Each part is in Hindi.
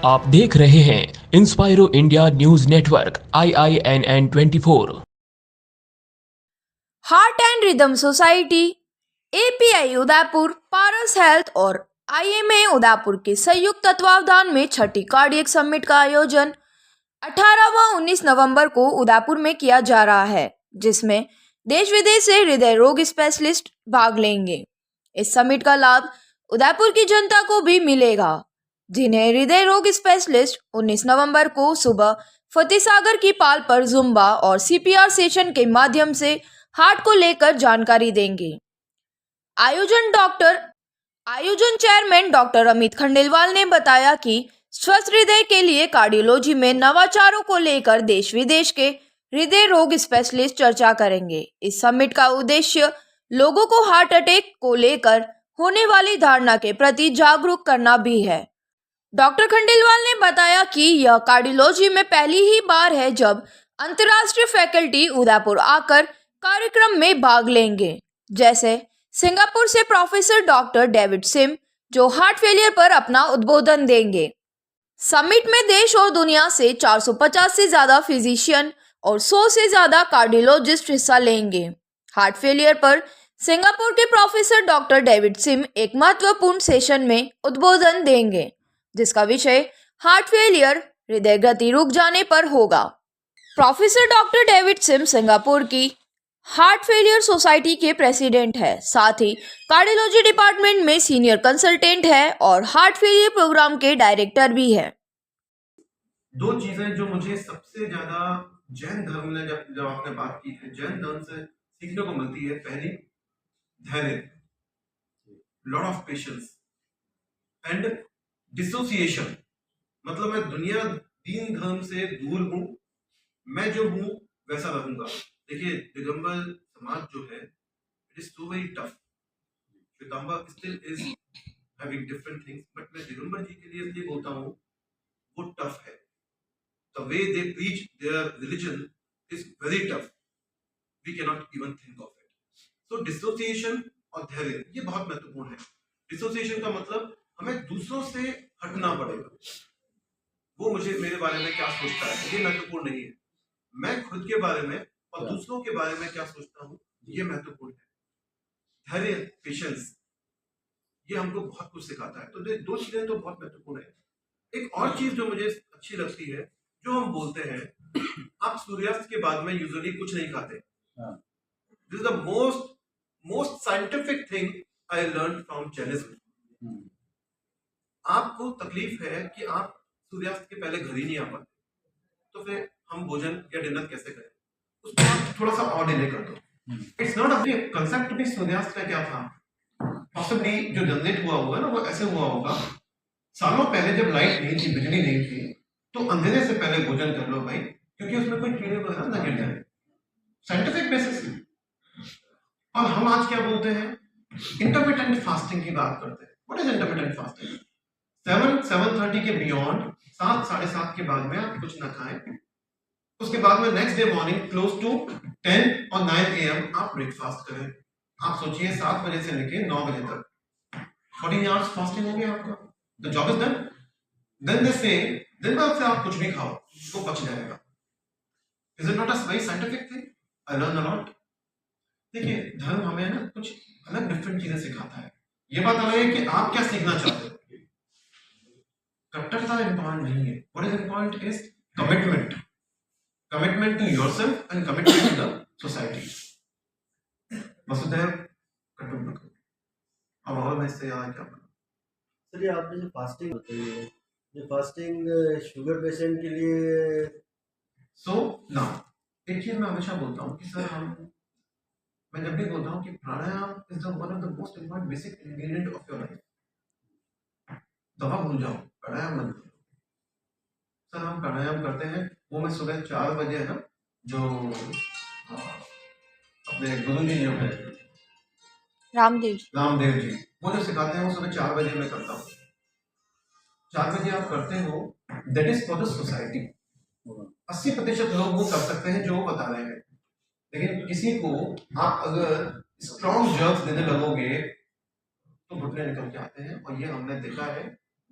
आप देख रहे हैं Inspiro India news network IINN24। Heart and rhythm society, API Udaipur, Paras health और IMA उदयपुर के संयुक्त तत्वावधान में छठी कार्डियक समिट का आयोजन 18 व 19 नवंबर को उदयपुर में किया जा रहा है, जिसमें देश विदेश से हृदय रोग स्पेशलिस्ट भाग लेंगे। इस समिट का लाभ उदयपुर की जनता को भी मिलेगा, जिन्हें हृदय रोग स्पेशलिस्ट 19 नवंबर को सुबह फतेह सागर की पाल पर जुम्बा और CPR सेशन के माध्यम से हार्ट को लेकर जानकारी देंगे। आयोजन चेयरमैन डॉक्टर अमित खंडेलवाल ने बताया कि स्वस्थ हृदय के लिए कार्डियोलॉजी में नवाचारों को लेकर देश विदेश के हृदय रोग स्पेशलिस्ट चर्चा करेंगे। इस समिट का उद्देश्य लोगों को हार्ट अटैक को लेकर होने वाली धारणा के प्रति जागरूक करना भी है। डॉक्टर खंडेलवाल ने बताया कि यह कार्डियोलॉजी में पहली ही बार है जब अंतर्राष्ट्रीय फैकल्टी उदयपुर आकर कार्यक्रम में भाग लेंगे, जैसे सिंगापुर से प्रोफेसर डॉक्टर डेविड सिम, जो हार्ट फेलियर पर अपना उद्बोधन देंगे। समिट में देश और दुनिया से 450 से ज्यादा फिजिशियन और 100 से ज्यादा कार्डियोलॉजिस्ट हिस्सा लेंगे। हार्ट फेलियर पर सिंगापुर के प्रोफेसर डॉक्टर डेविड सिम एक महत्वपूर्ण सेशन में उद्बोधन देंगे, जिसका विषय हार्ट फेलियर, हृदय गति रुक जाने पर होगा। Professor doctor David SIM Singapore की हार्ट फेलियर सोसाइटी के प्रेसिडेंट है, साथ ही कार्डियोलॉजी डिपार्टमेंट में सीनियर कंसल्टेंट है और हार्ट फेलियर प्रोग्राम के डायरेक्टर भी है। दो चीजें जो मुझे सबसे ज्यादा जैन धर्म ने जब आपने बात की है, जैन धर्म से सीखने को मिलती है, पहली धैर्य, lot of patience and dissociation. मतलब मैं दुनिया दीन धर्म से दूर हूं, मैं जो हूं वैसा रहूंगा। देखिए, दिगंबर समाज जो है, it is so very tough. Shwetambar still is having different things, but मैं दिगंबर जी के लिए इसलिए बोलता हूं वो टफ है। The way they preach their religion is very tough, we can not even think of it. So dissociation और धैर्य ये बहुत महत्वपूर्ण है। डिसोसिएशन का मतलब हमें दूसरों से हटना पड़ेगा। वो मुझे मेरे बारे में क्या सोचता है ये महत्वपूर्ण नहीं है, मैं खुद के बारे में और दूसरों के बारे में क्या सोचता हूँ ये महत्वपूर्ण है। धैर्य, पेशेंस, ये हमको बहुत कुछ सिखाता है। तो ये दो चीजें तो बहुत महत्वपूर्ण है। एक और चीज जो मुझे अच्छी लगती है, जो हम बोलते हैं, आप सूर्यास्त के बाद में यूजुअली कुछ नहीं खाते। This is the most scientific thing I learn from Jainism. आपको तकलीफ है कि आप सूर्यास्त के पहले घर ही नहीं आ पाते, तो फिर हम भोजन या डिनर कैसे करें? उसको आप थोड़ा सा और डिले कर दो। इट्स नॉट अ कंसेप्ट भी सूर्यास्त का क्या था, पॉसिबली जो जनरेट हुआ होगा ना, वो ऐसे हुआ होगा, सालों पहले जब लाइट नहीं थी, बिजली नहीं थी, तो अंधेरे से पहले भोजन कर लो भाई, क्योंकि उसमें कोई कीड़े वगैरह ना गिर जाए। Scientific basis. और हम आज क्या बोलते हैं, इंटरमिटेंट फास्टिंग की बात करते हैं। What is intermittent fasting? 7:30 के बियॉन्ड, 7, 7:30 के बाद में आप कुछ ना खाएं। उसके बाद में next day morning close to 10 और 9 AM आप ब्रेकफास्ट करें। आप सोचिए 7 बजे से लेके 9 बजे तक 14 आवर्स फास्टिंग हो गया आपका। The job is done. Then they से दिन भर से आप कुछ भी खाओ, वो बच जाएगा। Is it not a very scientific thing? I learn a lot. देखिए, धर्म हमें ना कुछ अलग डिफरेंट चीजें सिखाता है। ये बात अलग है कि आप क्या सीखना चाहते हो। कट्टरता इंपॉर्टेंट नहीं है। What is important is commitment to yourself and commitment to the society. वसुधैव कुटुंबकम। अब और मैं इससे याद क्या बोलूं? सर, ये आपने जो फास्टिंग बताई है, ये फास्टिंग शुगर पेशेंट के लिए। सो ना, एक चीज मैं हमेशा बोलता हूँ कि सर मैं जब भी बोलता हूँ कि pranayama is the one of the most important basic ingredient of your life. दवा भूल जाओ, प्राणायाम मत करो। सर हम प्राणायाम करते हैं, वो मैं सुबह 4 बजे है ना, जो अपने गुरु जी जो है रामदेव जी, वो जो सिखाते हैं वो सुबह 4 बजे मैं करता हूँ। 4 बजे आप करते हो, that is for the society. 80% लोग वो कर सकते हैं जो वो बता रहे हैं, लेकिन किसी को आप अगर स्ट्रॉन्ग जर्क्स देने लगोगे तो घुटने निकल के आते हैं। और ये हमने देखा है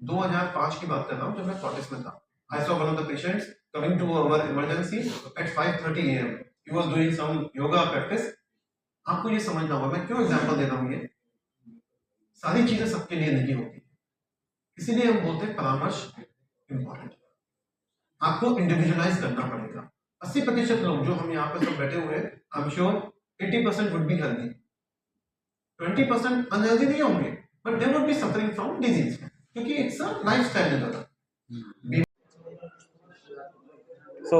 2005 की बात कर रहा हूँ, जब मैं फोर्टिस में था। I saw one of the patients coming to our emergency at 5:30 AM. He was doing some yoga practice. आपको ये समझना होगा, मैं क्यों एग्जांपल दे रहा हूँ, ये सारी चीजें सबके लिए नहीं होती, इसीलिए हम बोलते हैं परामर्श इंपॉर्टेंट। आपको इंडिविजुअलाइज करना पड़ेगा। 80% लोग जो हम यहाँ पे सब बैठे हुए हैं, I am sure 80% would be healthy, 20% unhealthy नहीं होंगे, but they would be suffering from disease, क्योंकि it's a lifestyle disorder. So,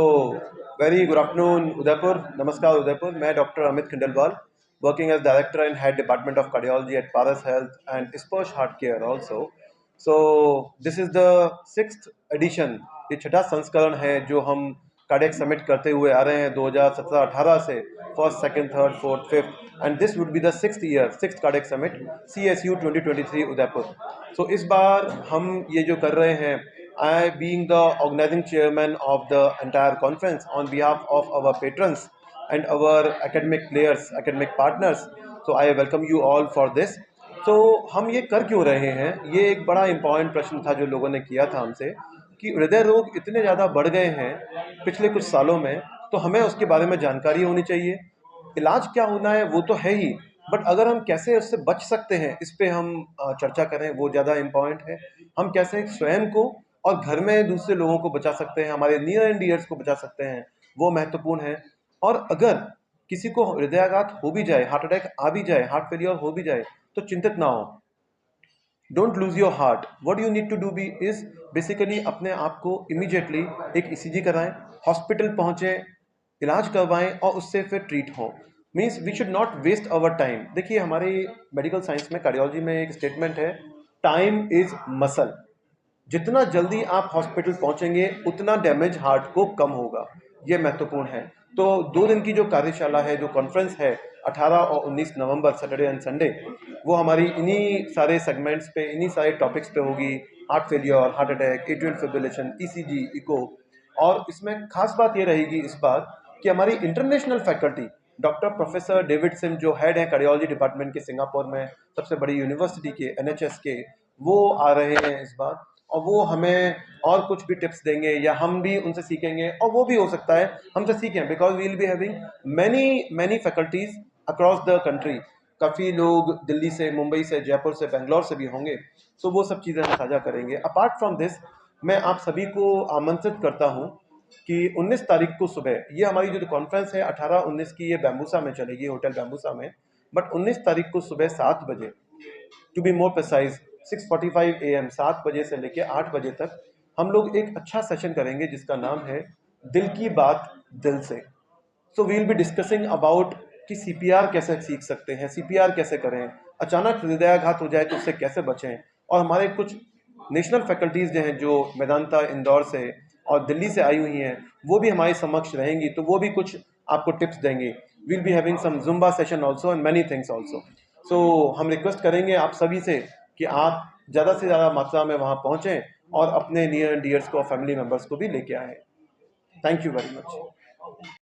very good afternoon, Udaipur. Namaskar, Udaipur. मैं doctor Amit Khandelwal, working as director and head department of cardiology at Paras Health and Splash Heart Care also. So, this is the 6th edition. ये छठा संस्करण है जो हम कार्डियक समिट करते हुए आ रहे हैं 2017-18 से, first, second, third, fourth, fifth, and this would be the 6th year, 6th cardiac summit CSU 2023 Udaipur. So इस बार हम ये जो कर रहे हैं, I, being the organizing chairman of the entire conference on behalf of our patrons and our academic players, academic partners, so I welcome you all for this. तो हम ये कर क्यों रहे हैं, ये एक बड़ा इम्पॉर्टेंट प्रश्न था जो लोगों ने किया था हमसे, कि हृदय रोग इतने ज़्यादा बढ़ गए हैं पिछले कुछ सालों में, तो हमें उसके बारे में जानकारी होनी चाहिए। इलाज क्या होना है वो तो है ही, बट अगर हम कैसे उससे बच सकते हैं इस पे हम चर्चा करें, वो ज़्यादा इम्पॉर्टेंट है। हम कैसे स्वयं को और घर में दूसरे लोगों को बचा सकते हैं, हमारे नियर एंड डियर्स को बचा सकते हैं, वो महत्वपूर्ण है। और अगर किसी को हृदयाघात हो भी जाए, हार्ट अटैक आ भी जाए, हार्ट फेलियर हो भी जाए, तो चिंतित ना हो, don't lose your heart. What you need to do be is basically अपने आप को इमीडिएटली एक ECG कराएं, हॉस्पिटल पहुंचे, इलाज करवाएं और उससे फिर ट्रीट हो। Means we should not waste our time. देखिए, हमारी मेडिकल साइंस में, कार्डियोलॉजी में एक स्टेटमेंट है, टाइम इज मसल। जितना जल्दी आप हॉस्पिटल पहुंचेंगे उतना डैमेज हार्ट को कम होगा, ये महत्वपूर्ण है। तो 2 दिन की जो कार्यशाला है, जो कॉन्फ्रेंस है 18 और 19 नवंबर, सैटरडे एंड संडे, वो हमारी इन्हीं सारे सेगमेंट्स पे, इन्हीं सारे टॉपिक्स पे होगी। Heart failure, heart attack, atrial fibrillation, ECG, echo. और इसमें खास बात ये रहेगी इस बार कि हमारी international faculty, doctor professor Davidson जो हेड है कार्डियोलॉजी डिपार्टमेंट के सिंगापुर में, सबसे बड़ी यूनिवर्सिटी के, NHS के, वो आ रहे हैं इस बार, और वो हमें और कुछ भी टिप्स देंगे या हम भी उनसे सीखेंगे, और वो भी हो सकता है हमसे सीखें, because we will be having many faculties across the country. काफ़ी लोग दिल्ली से, मुंबई से, जयपुर से, बेंगलोर से भी होंगे, तो वो सब चीज़ें हम साझा करेंगे। अपार्ट फ्रॉम दिस, मैं आप सभी को आमंत्रित करता हूँ कि 19 तारीख को सुबह, ये हमारी जो कॉन्फ्रेंस है 18-19 की, ये बैम्बूसा में चलेगी, होटल बैम्बूसा में, बट 19 तारीख को सुबह 7 बजे, to be more precise 6:45 AM, 7 बजे से लेकर 8 बजे तक हम लोग एक अच्छा सेशन करेंगे जिसका नाम है दिल की बात दिल से। So we will be discussing about कि CPR कैसे सीख सकते हैं, CPR कैसे करें, अचानक हृदयाघात हो जाए तो उससे कैसे बचें। और हमारे कुछ नेशनल फैकल्टीज़ जो हैं, जो मेदांता इंदौर से और दिल्ली से आई हुई हैं, वो भी हमारे समक्ष रहेंगी, तो वो भी कुछ आपको टिप्स देंगे। We will be having some zumba session also and many things also. So हम रिक्वेस्ट करेंगे आप सभी से कि आप ज़्यादा से ज़्यादा मात्रा में वहाँ पहुँचें और अपने नियर एंड डियर्स को और फैमिली मेम्बर्स को भी लेके आएँ। Thank you very much.